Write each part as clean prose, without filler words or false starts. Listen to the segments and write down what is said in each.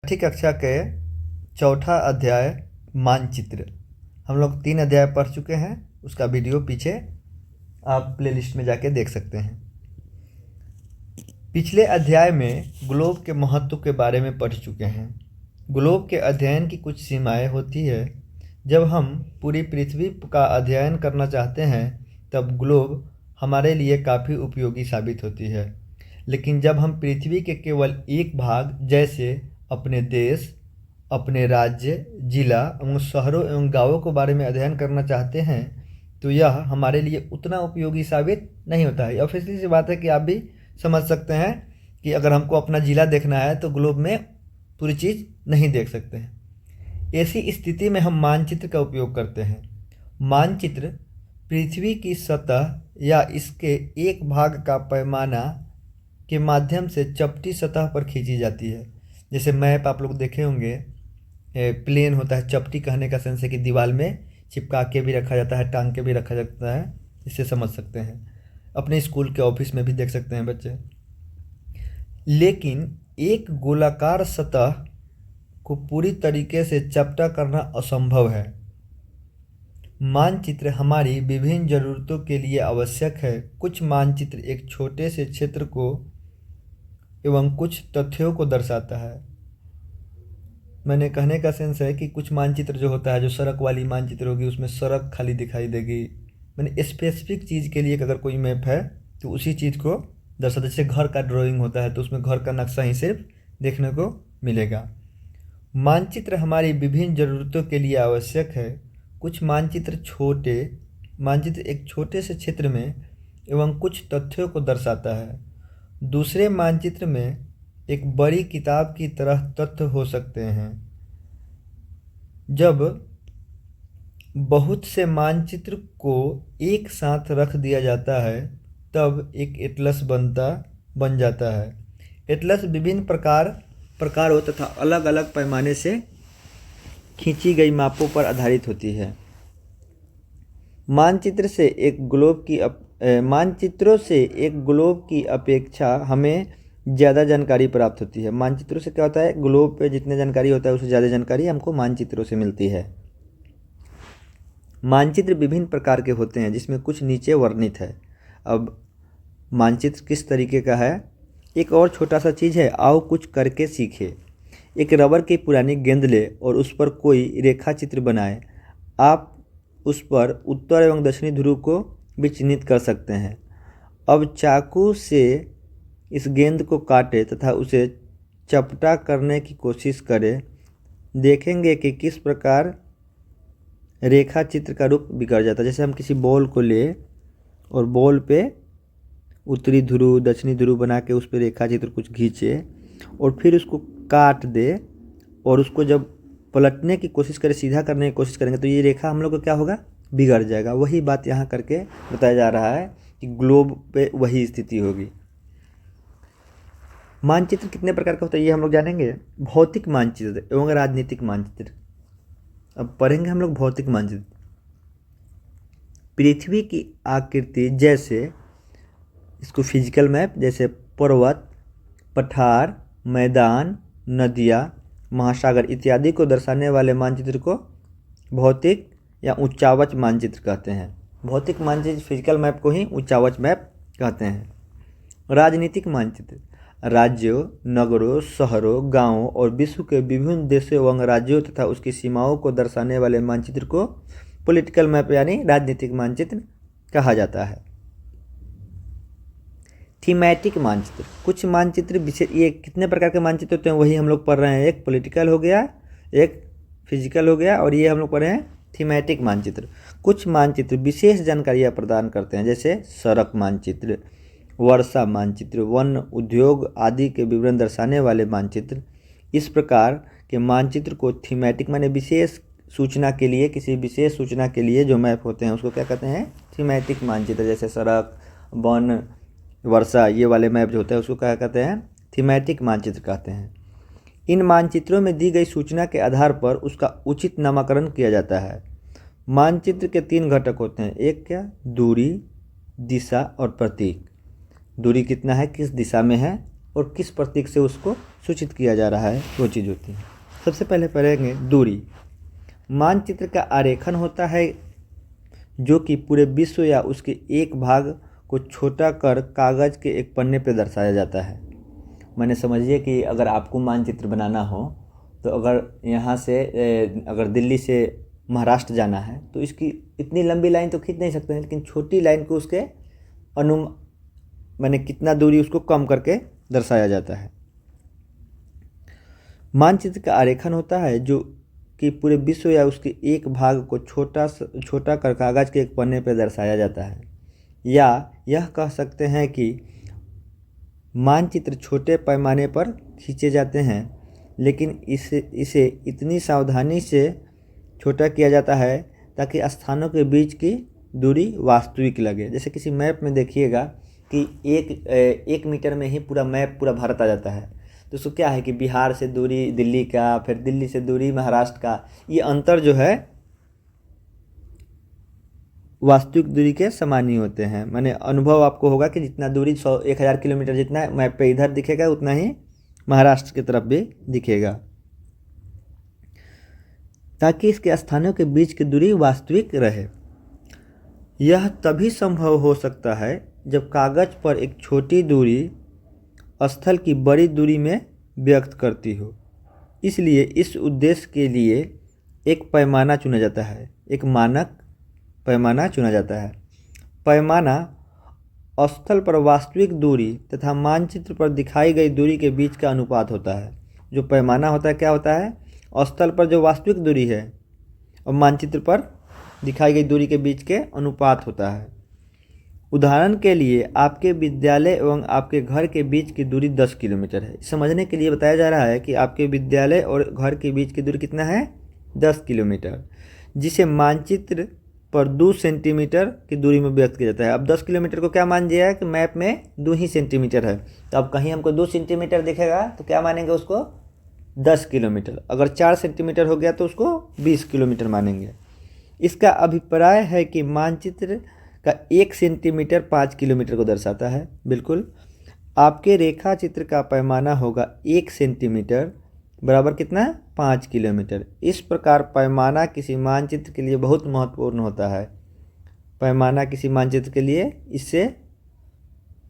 छठी कक्षा के चौथा अध्याय मानचित्र। हम लोग 3 अध्याय पढ़ चुके हैं। उसका वीडियो पीछे आप प्लेलिस्ट में जाके देख सकते हैं। पिछले अध्याय में ग्लोब के महत्व के बारे में पढ़ चुके हैं। ग्लोब के अध्ययन की कुछ सीमाएं होती है। जब हम पूरी पृथ्वी का अध्ययन करना चाहते हैं तब ग्लोब हमारे लिए काफ़ी उपयोगी साबित होती है। लेकिन जब हम पृथ्वी के केवल एक भाग जैसे अपने देश, अपने राज्य, जिला एवं शहरों एवं गांवों के बारे में अध्ययन करना चाहते हैं तो यह हमारे लिए उतना उपयोगी साबित नहीं होता है। ऑब्वियसली सी बात है कि आप भी समझ सकते हैं कि अगर हमको अपना ज़िला देखना है तो ग्लोब में पूरी चीज़ नहीं देख सकते हैं। ऐसी स्थिति में हम मानचित्र का उपयोग करते हैं। मानचित्र पृथ्वी की सतह या इसके एक भाग का पैमाना के माध्यम से चपटी सतह पर खींची जाती है। जैसे मैप आप लोग देखे होंगे, प्लेन होता है। चपटी कहने का सेंस है कि दीवार में चिपका के भी रखा जाता है, टांग के भी रखा जाता है। इससे समझ सकते हैं। अपने स्कूल के ऑफिस में भी देख सकते हैं बच्चे। लेकिन एक गोलाकार सतह को पूरी तरीके से चपटा करना असंभव है। मानचित्र हमारी विभिन्न ज़रूरतों के लिए आवश्यक है। कुछ मानचित्र एक छोटे से क्षेत्र को एवं कुछ तथ्यों को दर्शाता है। मैंने कहने का सेंस है कि कुछ मानचित्र जो होता है, जो सड़क वाली मानचित्र होगी, उसमें सड़क खाली दिखाई देगी। मैंने स्पेसिफिक चीज़ के लिए अगर कोई मैप है तो उसी चीज़ को दर्शाता। जैसे घर का ड्राइंग होता है तो उसमें घर का नक्शा ही सिर्फ देखने को मिलेगा। मानचित्र हमारी विभिन्न ज़रूरतों के लिए आवश्यक है। कुछ मानचित्र एक छोटे से क्षेत्र में एवं कुछ तथ्यों को दर्शाता है। दूसरे मानचित्र में एक बड़ी किताब की तरह तथ्य हो सकते हैं। जब बहुत से मानचित्र को एक साथ रख दिया जाता है तब एक एटलस बन जाता है। एटलस विभिन्न प्रकारों तथा अलग अलग पैमाने से खींची गई मापों पर आधारित होती है। मानचित्रों से एक ग्लोब की अपेक्षा हमें ज़्यादा जानकारी प्राप्त होती है। मानचित्रों से क्या होता है, ग्लोब पे जितने जानकारी होता है उससे ज़्यादा जानकारी हमको मानचित्रों से मिलती है। मानचित्र विभिन्न प्रकार के होते हैं जिसमें कुछ नीचे वर्णित है। अब मानचित्र किस तरीके का है, एक और छोटा सा चीज़ है, आओ कुछ करके सीखे। एक रबर की पुरानी गेंद ले और उस पर कोई रेखा चित्र बनाए। आप उस पर उत्तर एवं दक्षिणी ध्रुव को भी चिन्हित कर सकते हैं। अब चाकू से इस गेंद को काटें तथा उसे चपटा करने की कोशिश करें। देखेंगे कि किस प्रकार रेखा चित्र का रूप बिगड़ जाता है। जैसे हम किसी बॉल को ले और बॉल पे उत्तरी ध्रुव दक्षिणी ध्रुव बना के उस पर रेखा चित्र कुछ खींचे और फिर उसको काट दे और उसको जब पलटने की कोशिश करें, सीधा करने की कोशिश करेंगे तो ये रेखा हम लोग को क्या होगा, बिगड़ जाएगा। वही बात यहाँ करके बताया जा रहा है कि ग्लोब पे वही स्थिति होगी। मानचित्र कितने प्रकार का होता है ये हम लोग जानेंगे। भौतिक मानचित्र एवं राजनीतिक मानचित्र। अब पढ़ेंगे हम लोग भौतिक मानचित्र। पृथ्वी की आकृति जैसे इसको फिजिकल मैप, जैसे पर्वत, पठार, मैदान, नदियाँ, महासागर इत्यादि को दर्शाने वाले मानचित्र को भौतिक या उच्चावच मानचित्र कहते हैं। भौतिक मानचित्र फिजिकल मैप को ही उच्चावच मैप कहते हैं। राजनीतिक मानचित्र राज्यों, नगरों, शहरों, गांवों और विश्व के विभिन्न देशों एवं राज्यों तथा उसकी सीमाओं को दर्शाने वाले मानचित्र को पॉलिटिकल मैप यानी राजनीतिक मानचित्र कहा जाता है। थीमैटिक मानचित्र। कुछ मानचित्र विशेष, ये कितने प्रकार के मानचित्र होते हैं वही हम लोग पढ़ रहे हैं। एक पॉलिटिकल हो गया, एक फिजिकल हो गया और ये हम लोग पढ़ रहे हैं थीमैटिक मानचित्र। कुछ मानचित्र विशेष जानकारियाँ प्रदान करते हैं जैसे सड़क मानचित्र, वर्षा मानचित्र, वन, उद्योग आदि के विवरण दर्शाने वाले मानचित्र। इस प्रकार के मानचित्र को थीमैटिक माने विशेष सूचना के लिए, किसी विशेष सूचना के लिए जो मैप होते हैं उसको क्या कहते हैं, थीमैटिक मानचित्र। जैसे सड़क, वन, वर्षा, ये वाले मैप जो होते हैं उसको क्या कहते हैं, थीमैटिक मानचित्र कहते हैं। इन मानचित्रों में दी गई सूचना के आधार पर उसका उचित नामकरण किया जाता है। मानचित्र के 3 घटक होते हैं। एक क्या, दूरी, दिशा और प्रतीक। दूरी कितना है, किस दिशा में है और किस प्रतीक से उसको सूचित किया जा रहा है वो चीज़ होती है। सबसे पहले पढ़ेंगे दूरी। मानचित्र का आरेखन होता है जो कि पूरे विश्व या उसके एक भाग को छोटा कर कागज़ के एक पन्ने पर दर्शाया जाता है। मैंने समझिए कि अगर आपको मानचित्र बनाना हो तो अगर यहाँ से अगर दिल्ली से महाराष्ट्र जाना है तो इसकी इतनी लंबी लाइन तो खींच नहीं सकते हैं, लेकिन छोटी लाइन को उसके माने कितना दूरी उसको कम करके दर्शाया जाता है। मानचित्र का आरेखन होता है जो कि पूरे विश्व या उसके एक भाग को छोटा कर कागज़ के एक पन्ने पर दर्शाया जाता है, या यह कह सकते हैं कि मानचित्र छोटे पैमाने पर खींचे जाते हैं, लेकिन इसे इतनी सावधानी से छोटा किया जाता है ताकि स्थानों के बीच की दूरी वास्तविक लगे। जैसे किसी मैप में देखिएगा कि एक मीटर में ही पूरा मैप पूरा भारत आ जाता है, तो उसको क्या है कि बिहार से दूरी दिल्ली का, फिर दिल्ली से दूरी महाराष्ट्र का, ये अंतर जो है वास्तविक दूरी के समान ही होते हैं। माने अनुभव आपको होगा कि जितना दूरी 1000 किलोमीटर जितना मैप पे इधर दिखेगा उतना ही महाराष्ट्र की तरफ भी दिखेगा, ताकि इसके स्थानों के बीच की दूरी वास्तविक रहे। यह तभी संभव हो सकता है जब कागज पर एक छोटी दूरी स्थल की बड़ी दूरी में व्यक्त करती हो। इसलिए इस उद्देश्य के लिए एक पैमाना चुना जाता है, एक मानक पैमाना चुना जाता है। पैमाना स्थल पर वास्तविक दूरी तथा मानचित्र पर दिखाई गई दूरी के बीच का अनुपात होता है। जो पैमाना होता है क्या होता है? स्थल पर जो वास्तविक दूरी है और मानचित्र पर दिखाई गई दूरी के बीच के अनुपात होता है। उदाहरण के लिए आपके विद्यालय एवं आपके घर के बीच की दूरी 10 किलोमीटर है। समझने के लिए बताया जा रहा है कि आपके विद्यालय और घर के बीच की दूरी कितना है? 10 किलोमीटर, जिसे मानचित्र पर 2 सेंटीमीटर की दूरी में व्यक्त किया जाता है। अब 10 किलोमीटर को क्या मान दिया है कि मैप में 2 ही सेंटीमीटर है, तो अब कहीं हमको 2 सेंटीमीटर दिखेगा तो क्या मानेंगे उसको? 10 किलोमीटर। अगर 4 सेंटीमीटर हो गया तो उसको 20 किलोमीटर मानेंगे। इसका अभिप्राय है कि मानचित्र का 1 सेंटीमीटर 5 किलोमीटर को दर्शाता है। बिल्कुल, आपके रेखा चित्र का पैमाना होगा 1 सेंटीमीटर बराबर कितना? 5 किलोमीटर। इस प्रकार पैमाना किसी मानचित्र के लिए बहुत महत्वपूर्ण होता है। पैमाना किसी मानचित्र के लिए इससे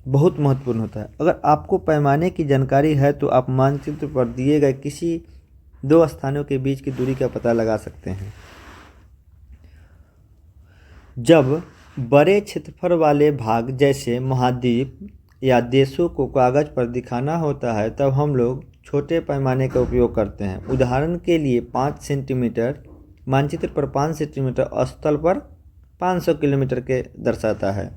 बहुत महत्वपूर्ण होता है। अगर आपको पैमाने की जानकारी है तो आप मानचित्र पर दिए गए किसी 2 स्थानों के बीच की दूरी का पता लगा सकते हैं। जब बड़े क्षेत्रफल वाले भाग जैसे महाद्वीप या देशों को कागज पर दिखाना होता है तब हम लोग छोटे पैमाने का उपयोग करते हैं। उदाहरण के लिए 5 सेंटीमीटर मानचित्र पर 5 सेंटीमीटर स्थल पर 500 किलोमीटर के दर्शाता है।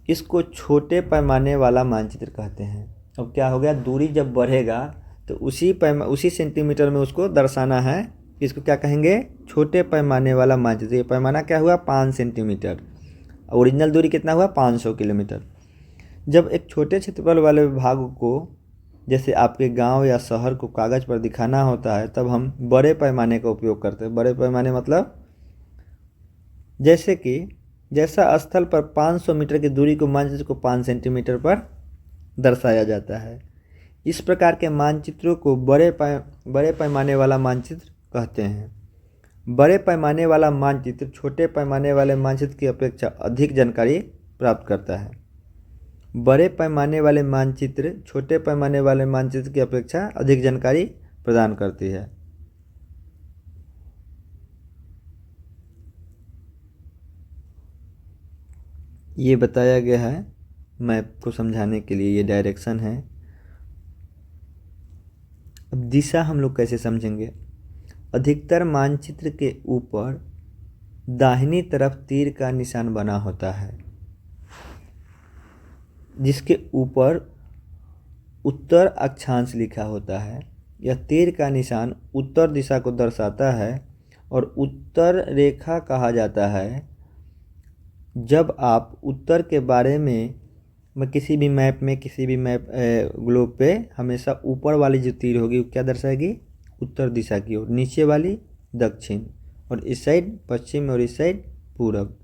इसको छोटे पैमाने वाला मानचित्र कहते हैं। अब क्या हो गया? दूरी जब बढ़ेगा तो उसी सेंटीमीटर में उसको दर्शाना है। इसको क्या कहेंगे? छोटे पैमाने वाला मानचित्र। ये पैमाना क्या हुआ? 5 सेंटीमीटर। ओरिजिनल दूरी कितना हुआ? 500 किलोमीटर। जब एक छोटे क्षेत्रफल वाले भाग को जैसे आपके गांव या शहर को कागज़ पर दिखाना होता है तब हम बड़े पैमाने का उपयोग करते हैं। बड़े पैमाने मतलब जैसे कि जैसा स्थल पर 500 मीटर की दूरी को मानचित्र को 5 सेंटीमीटर पर दर्शाया जाता है। इस प्रकार के मानचित्रों को बड़े पैमाने वाला मानचित्र कहते हैं। बड़े पैमाने वाला मानचित्र छोटे पैमाने वाले मानचित्र की अपेक्षा अधिक जानकारी प्राप्त करता है। बड़े पैमाने वाले मानचित्र छोटे पैमाने वाले मानचित्र की अपेक्षा अधिक जानकारी प्रदान करती है। ये बताया गया है मैप को समझाने के लिए, ये डायरेक्शन है। अब दिशा हम लोग कैसे समझेंगे? अधिकतर मानचित्र के ऊपर दाहिनी तरफ तीर का निशान बना होता है, जिसके ऊपर उत्तर अक्षांश लिखा होता है। यह तीर का निशान उत्तर दिशा को दर्शाता है और उत्तर रेखा कहा जाता है। जब आप उत्तर के बारे में किसी भी मैप ग्लोब पे हमेशा ऊपर वाली जो तीर होगी वो क्या दर्शाएगी? उत्तर दिशा की ओर, नीचे वाली दक्षिण, और इस साइड पश्चिम और इस साइड पूरब।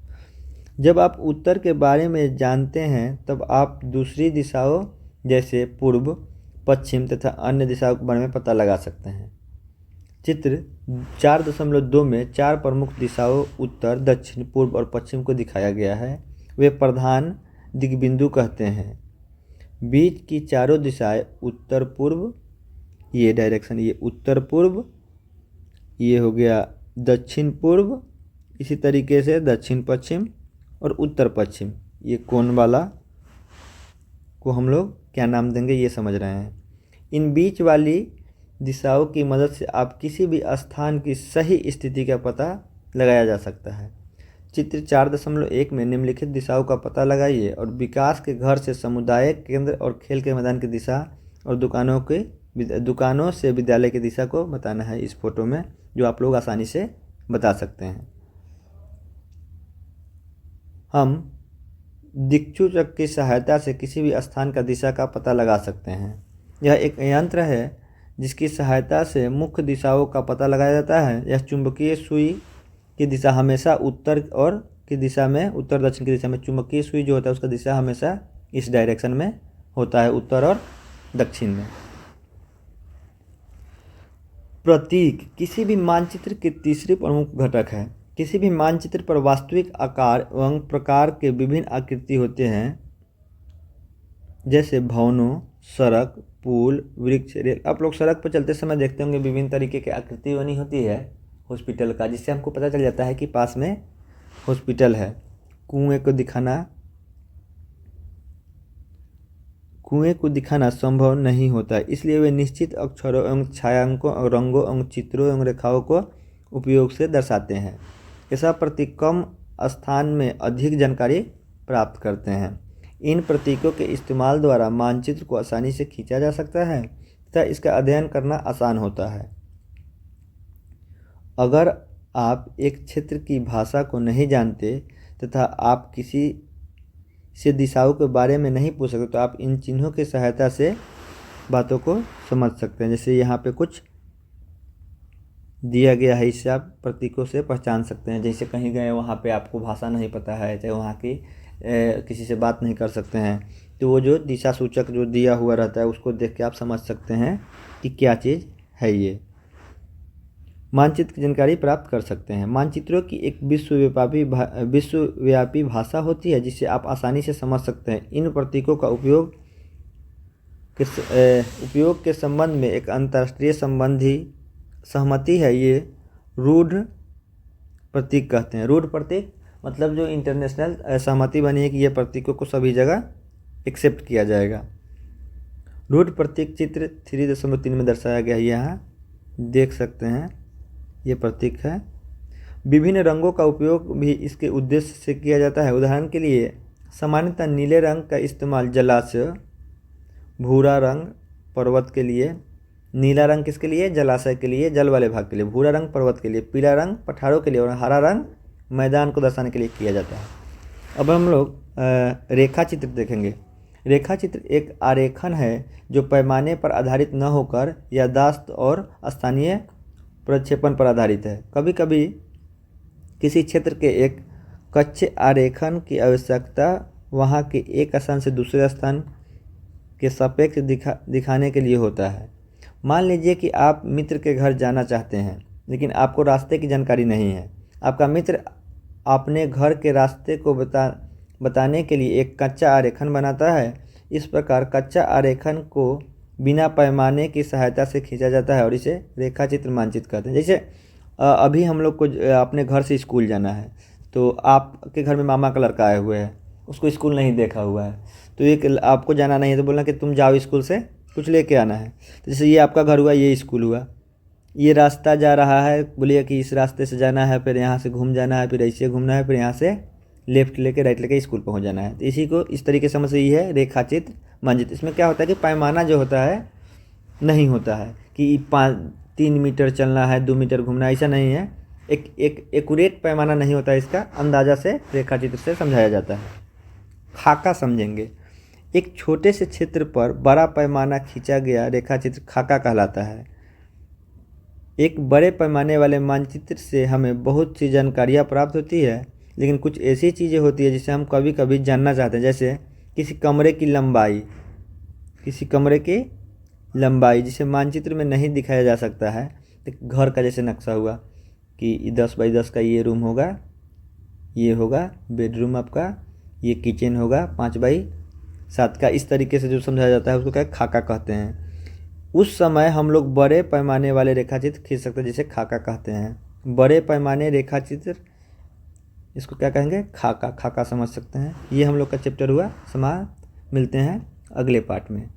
जब आप उत्तर के बारे में जानते हैं तब आप दूसरी दिशाओं जैसे पूर्व, पश्चिम तथा अन्य दिशाओं के बारे में पता लगा सकते हैं। चित्र 4.2 में 4 प्रमुख दिशाओं उत्तर, दक्षिण, पूर्व और पश्चिम को दिखाया गया है। वे प्रधान दिग्बिंदु कहते हैं। बीच की चारों दिशाएं उत्तर पूर्व, ये डायरेक्शन, ये उत्तर पूर्व, ये हो गया दक्षिण पूर्व, इसी तरीके से दक्षिण पश्चिम और उत्तर पश्चिम। ये कोण वाला को हम लोग क्या नाम देंगे ये समझ रहे हैं। इन बीच वाली दिशाओं की मदद से आप किसी भी स्थान की सही स्थिति का पता लगाया जा सकता है। चित्र 4.1 में निम्नलिखित दिशाओं का पता लगाइए और विकास के घर से सामुदायिक केंद्र और खेल के मैदान की दिशा और दुकानों से विद्यालय की दिशा को बताना है इस फोटो में, जो आप लोग आसानी से बता सकते हैं। हम दिक्सूचक की सहायता से किसी भी स्थान का दिशा का पता लगा सकते हैं। यह एक यंत्र है जिसकी सहायता से मुख्य दिशाओं का पता लगाया जाता है। यह चुंबकीय सुई की दिशा हमेशा उत्तर दक्षिण की दिशा में, चुंबकीय सुई जो होता है उसका दिशा हमेशा इस डायरेक्शन में होता है, उत्तर और दक्षिण में। प्रतीक किसी भी मानचित्र के तीसरे प्रमुख घटक है। किसी भी मानचित्र पर वास्तविक आकार एवं प्रकार के विभिन्न आकृति होते हैं, जैसे भवनों, सड़क, पुल, वृक्ष, रेल। आप लोग सड़क पर चलते समय देखते होंगे विभिन्न तरीके की आकृति बनी होती है हॉस्पिटल का, जिससे हमको पता चल जाता है कि पास में हॉस्पिटल है। कुएं को दिखाना संभव नहीं होता, इसलिए वे निश्चित अक्षरों एवं छायांकों और रंगों एवं चित्रों एवं रेखाओं को उपयोग से दर्शाते हैं। ऐसा प्रतीक कम स्थान में अधिक जानकारी प्राप्त करते हैं। इन प्रतीकों के इस्तेमाल द्वारा मानचित्र को आसानी से खींचा जा सकता है तथा इसका अध्ययन करना आसान होता है। अगर आप एक क्षेत्र की भाषा को नहीं जानते तथा आप किसी से दिशाओं के बारे में नहीं पूछ सकते, तो आप इन चिन्हों की सहायता से बातों को समझ सकते हैं। जैसे यहाँ पे कुछ दिया गया है, इससे आप प्रतीकों से पहचान सकते हैं। जैसे कहीं गए, वहाँ पे आपको भाषा नहीं पता है, चाहे वहाँ की किसी से बात नहीं कर सकते हैं, तो वो जो दिशा सूचक जो दिया हुआ रहता है उसको देख के आप समझ सकते हैं कि क्या चीज़ है ये। मानचित्र की जानकारी प्राप्त कर सकते हैं। मानचित्रों की एक विश्वव्यापी भाषा होती है जिसे आप आसानी से समझ सकते हैं। इन प्रतीकों का उपयोग के संबंध में एक अंतर्राष्ट्रीय सहमति है। ये रूढ़ प्रतीक कहते हैं। रूढ़ प्रतीक मतलब जो इंटरनेशनल सहमति बनी है कि ये प्रतीकों को सभी जगह एक्सेप्ट किया जाएगा। रूढ़ प्रतीक चित्र 3.3 में दर्शाया गया है, यहाँ देख सकते हैं ये प्रतीक है। विभिन्न रंगों का उपयोग भी इसके उद्देश्य से किया जाता है। उदाहरण के लिए सामान्यतः नीले रंग का इस्तेमाल जलाशय, भूरा रंग पर्वत के लिए, नीला रंग किसके लिए, जलाशय के लिए, जल वाले भाग के लिए, भूरा रंग पर्वत के लिए, पीला रंग पठारों के लिए और हरा रंग मैदान को दर्शाने के लिए किया जाता है। अब हम लोग रेखा चित्र देखेंगे। रेखा चित्र एक आरेखन है जो पैमाने पर आधारित न होकर याददाश्त और स्थानीय प्रक्षेपण पर आधारित है। कभी कभी किसी क्षेत्र के एक कच्चे आरेखन की आवश्यकता वहाँ के एक स्थान से दूसरे स्थान के सापेक्ष दिखाने के लिए होता है। मान लीजिए कि आप मित्र के घर जाना चाहते हैं, लेकिन आपको रास्ते की जानकारी नहीं है। आपका मित्र अपने घर के रास्ते को बताने के लिए एक कच्चा आरेखन बनाता है। इस प्रकार कच्चा आरेखन को बिना पैमाने की सहायता से खींचा जाता है और इसे रेखा चित्र मानचित्र कहते हैं। जैसे अभी हम लोग को अपने घर से स्कूल जाना है, तो आपके घर में मामा का लड़का आए हुए हैं, उसको स्कूल नहीं देखा हुआ है, तो एक आपको जाना नहीं है तो बोलना कि तुम जाओ स्कूल से कुछ लेके आना है। तो जैसे ये आपका घर हुआ, ये स्कूल हुआ, ये रास्ता जा रहा है, बोलिए कि इस रास्ते से जाना है, फिर यहाँ से घूम जाना है, फिर ऐसे घूमना है, फिर यहाँ से लेफ्ट लेके राइट लेके स्कूल पहुँच जाना है। तो इसी को इस तरीके से समझ, ये है रेखाचित्र मानचित्र। इसमें क्या होता है कि पैमाना जो होता है नहीं होता है कि 3 मीटर चलना है, 2 मीटर घूमना है, ऐसा नहीं है। एक एक्यूरेट पैमाना नहीं होता है, इसका अंदाज़ा से रेखाचित्र से समझाया जाता है। खाका समझेंगे। एक छोटे से क्षेत्र पर बड़ा पैमाना खींचा गया रेखाचित्र खाका कहलाता है। एक बड़े पैमाने वाले मानचित्र से हमें बहुत सी जानकारियाँ प्राप्त होती है, लेकिन कुछ ऐसी चीज़ें होती है जिसे हम कभी कभी जानना चाहते हैं। जैसे किसी कमरे की लंबाई जिसे मानचित्र में नहीं दिखाया जा सकता है, तो घर का जैसे नक्शा हुआ कि 10x10 का ये रूम होगा, ये होगा बेडरूम आपका, ये किचन होगा 5x7 का। इस तरीके से जो समझाया जाता है उसको क्या खाका कहते हैं। उस समय हम लोग बड़े पैमाने वाले रेखाचित्र खींच सकते हैं जिसे खाका कहते हैं। बड़े पैमाने रेखाचित्र इसको क्या कहेंगे, खाका। खाका समझ सकते हैं। ये हम लोग का चैप्टर हुआ समाप्त। मिलते हैं अगले पार्ट में।